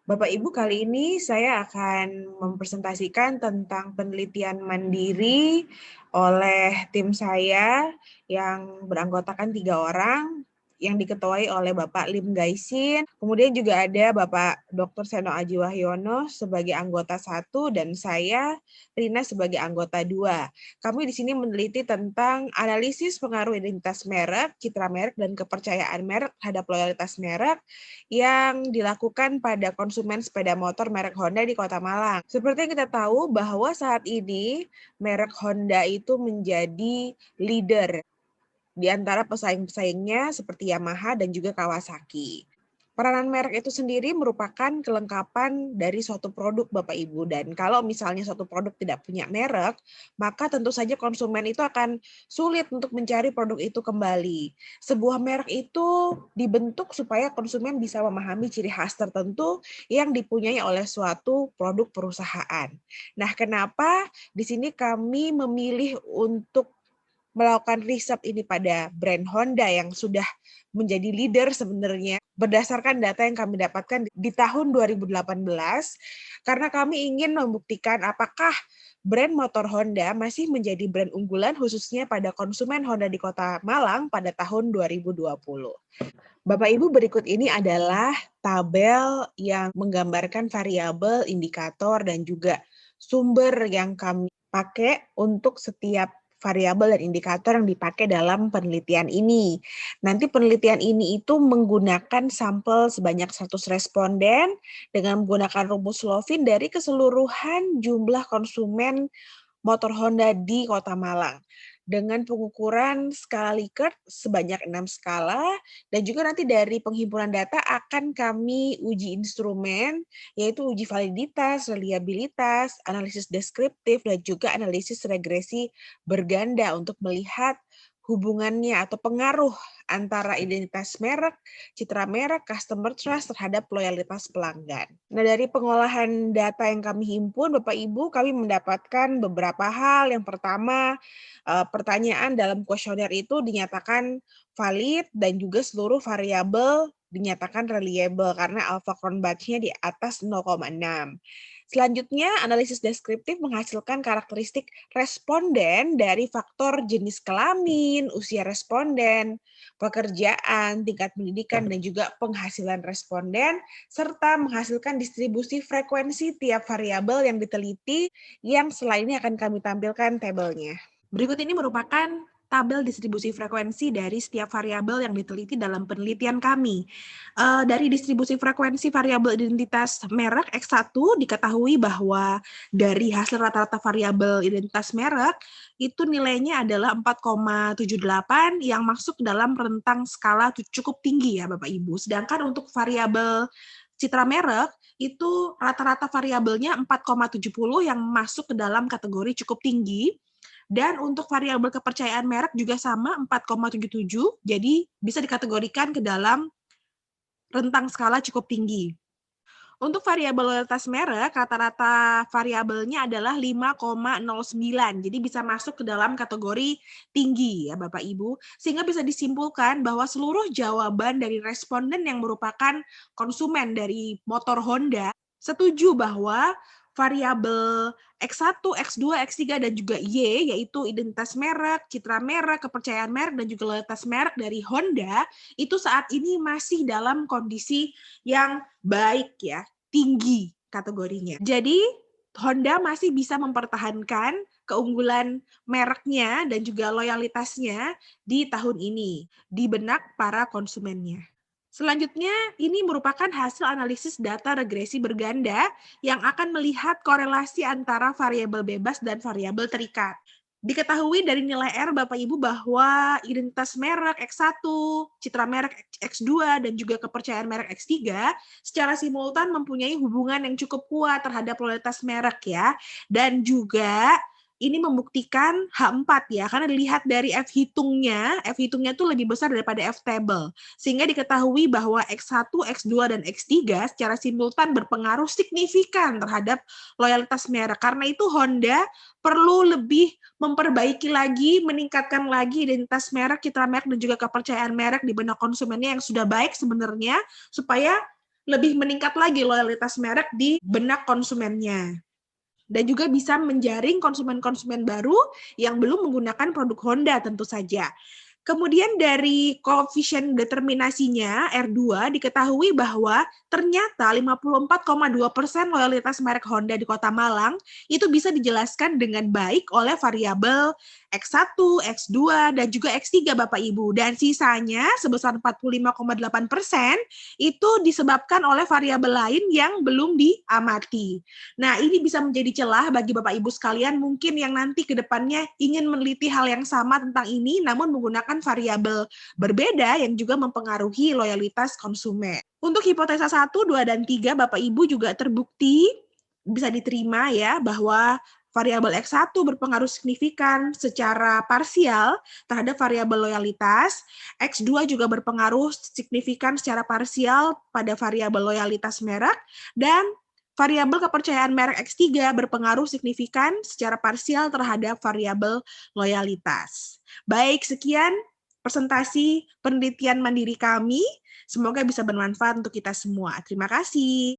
Bapak Ibu, kali ini saya akan mempresentasikan tentang penelitian mandiri oleh tim saya yang beranggotakan 3 orang, yang diketuai oleh Bapak Lim Gaisin. Kemudian juga ada Bapak Dr. Seno Aji Wahyono sebagai anggota 1 dan saya, Rina, sebagai anggota 2. Kami di sini meneliti tentang analisis pengaruh identitas merek, citra merek, dan kepercayaan merek terhadap loyalitas merek yang dilakukan pada konsumen sepeda motor merek Honda di Kota Malang. Seperti yang kita tahu bahwa saat ini merek Honda itu menjadi leader di antara pesaing-pesaingnya seperti Yamaha dan juga Kawasaki. Peranan merek itu sendiri merupakan kelengkapan dari suatu produk, Bapak Ibu. Dan kalau misalnya suatu produk tidak punya merek, maka tentu saja konsumen itu akan sulit untuk mencari produk itu kembali. Sebuah merek itu dibentuk supaya konsumen bisa memahami ciri khas tertentu yang dipunyai oleh suatu produk perusahaan. Nah, kenapa di sini kami memilih untuk melakukan riset ini pada brand Honda yang sudah menjadi leader sebenarnya berdasarkan data yang kami dapatkan di tahun 2018, karena kami ingin membuktikan apakah brand motor Honda masih menjadi brand unggulan khususnya pada konsumen Honda di Kota Malang pada tahun 2020. Bapak Ibu, berikut ini adalah tabel yang menggambarkan variabel, indikator, dan juga sumber yang kami pakai untuk setiap variabel dan indikator yang dipakai dalam penelitian ini. Nanti penelitian ini itu menggunakan sampel sebanyak 100 responden dengan menggunakan rumus Slovin dari keseluruhan jumlah konsumen motor Honda di Kota Malang dengan pengukuran skala Likert sebanyak 6 skala, dan juga nanti dari penghimpunan data akan kami uji instrumen, yaitu uji validitas, reliabilitas, analisis deskriptif, dan juga analisis regresi berganda untuk melihat hubungannya atau pengaruh antara identitas merek, citra merek, customer trust terhadap loyalitas pelanggan. Nah, dari pengolahan data yang kami himpun, Bapak Ibu, kami mendapatkan beberapa hal. Yang pertama, pertanyaan dalam kuesioner itu dinyatakan valid dan juga seluruh variabel dinyatakan reliable karena alpha crown batch-nya di atas 0,6. Selanjutnya, analisis deskriptif menghasilkan karakteristik responden dari faktor jenis kelamin, usia responden, pekerjaan, tingkat pendidikan, dan juga penghasilan responden, serta menghasilkan distribusi frekuensi tiap variabel yang diteliti, yang setelah ini akan kami tampilkan tabelnya. Berikut ini merupakan tabel distribusi frekuensi dari setiap variabel yang diteliti dalam penelitian kami. Dari distribusi frekuensi variabel identitas merek X1 diketahui bahwa dari hasil rata-rata variabel identitas merek itu nilainya adalah 4,78 yang masuk dalam rentang skala cukup tinggi ya Bapak Ibu. Sedangkan untuk variabel citra merek itu rata-rata variabelnya 4,70 yang masuk ke dalam kategori cukup tinggi. Dan untuk variabel kepercayaan merek juga sama 4,77, jadi bisa dikategorikan ke dalam rentang skala cukup tinggi. Untuk variabel loyalitas merek, rata-rata variabelnya adalah 5,09, jadi bisa masuk ke dalam kategori tinggi ya Bapak Ibu, sehingga bisa disimpulkan bahwa seluruh jawaban dari responden yang merupakan konsumen dari motor Honda setuju bahwa variabel X1, X2, X3, dan juga Y, yaitu identitas merek, citra merek, kepercayaan merek, dan juga loyalitas merek dari Honda, itu saat ini masih dalam kondisi yang baik ya, tinggi kategorinya. Jadi Honda masih bisa mempertahankan keunggulan mereknya dan juga loyalitasnya di tahun ini di benak para konsumennya. Selanjutnya, ini merupakan hasil analisis data regresi berganda yang akan melihat korelasi antara variabel bebas dan variabel terikat. Diketahui dari nilai R Bapak Ibu bahwa identitas merek X1, citra merek X2, dan juga kepercayaan merek X3 secara simultan mempunyai hubungan yang cukup kuat terhadap loyalitas merek ya. Dan juga ini membuktikan H4 ya, karena dilihat dari F hitungnya tuh lebih besar daripada F table. Sehingga diketahui bahwa X1, X2, dan X3 secara simultan berpengaruh signifikan terhadap loyalitas merek. Karena itu Honda perlu lebih memperbaiki lagi, meningkatkan lagi identitas merek, citra merek, dan juga kepercayaan merek di benak konsumennya yang sudah baik sebenarnya, supaya lebih meningkat lagi loyalitas merek di benak konsumennya. Dan juga bisa menjaring konsumen-konsumen baru yang belum menggunakan produk Honda tentu saja. Kemudian dari koefisien determinasinya R2 diketahui bahwa ternyata 54,2% loyalitas merek Honda di Kota Malang itu bisa dijelaskan dengan baik oleh variabel X1, X2, dan juga X3 Bapak Ibu. Dan sisanya sebesar 45,8% itu disebabkan oleh variabel lain yang belum diamati. Nah, ini bisa menjadi celah bagi Bapak Ibu sekalian mungkin yang nanti ke depannya ingin meneliti hal yang sama tentang ini namun menggunakan variabel berbeda yang juga mempengaruhi loyalitas konsumen. Untuk hipotesa 1, 2, dan 3 Bapak Ibu juga terbukti bisa diterima ya bahwa variabel X1 berpengaruh signifikan secara parsial terhadap variabel loyalitas, X2 juga berpengaruh signifikan secara parsial pada variabel loyalitas merek, dan variabel kepercayaan merek X3 berpengaruh signifikan secara parsial terhadap variabel loyalitas. Baik, sekian presentasi penelitian mandiri kami. Semoga bisa bermanfaat untuk kita semua. Terima kasih.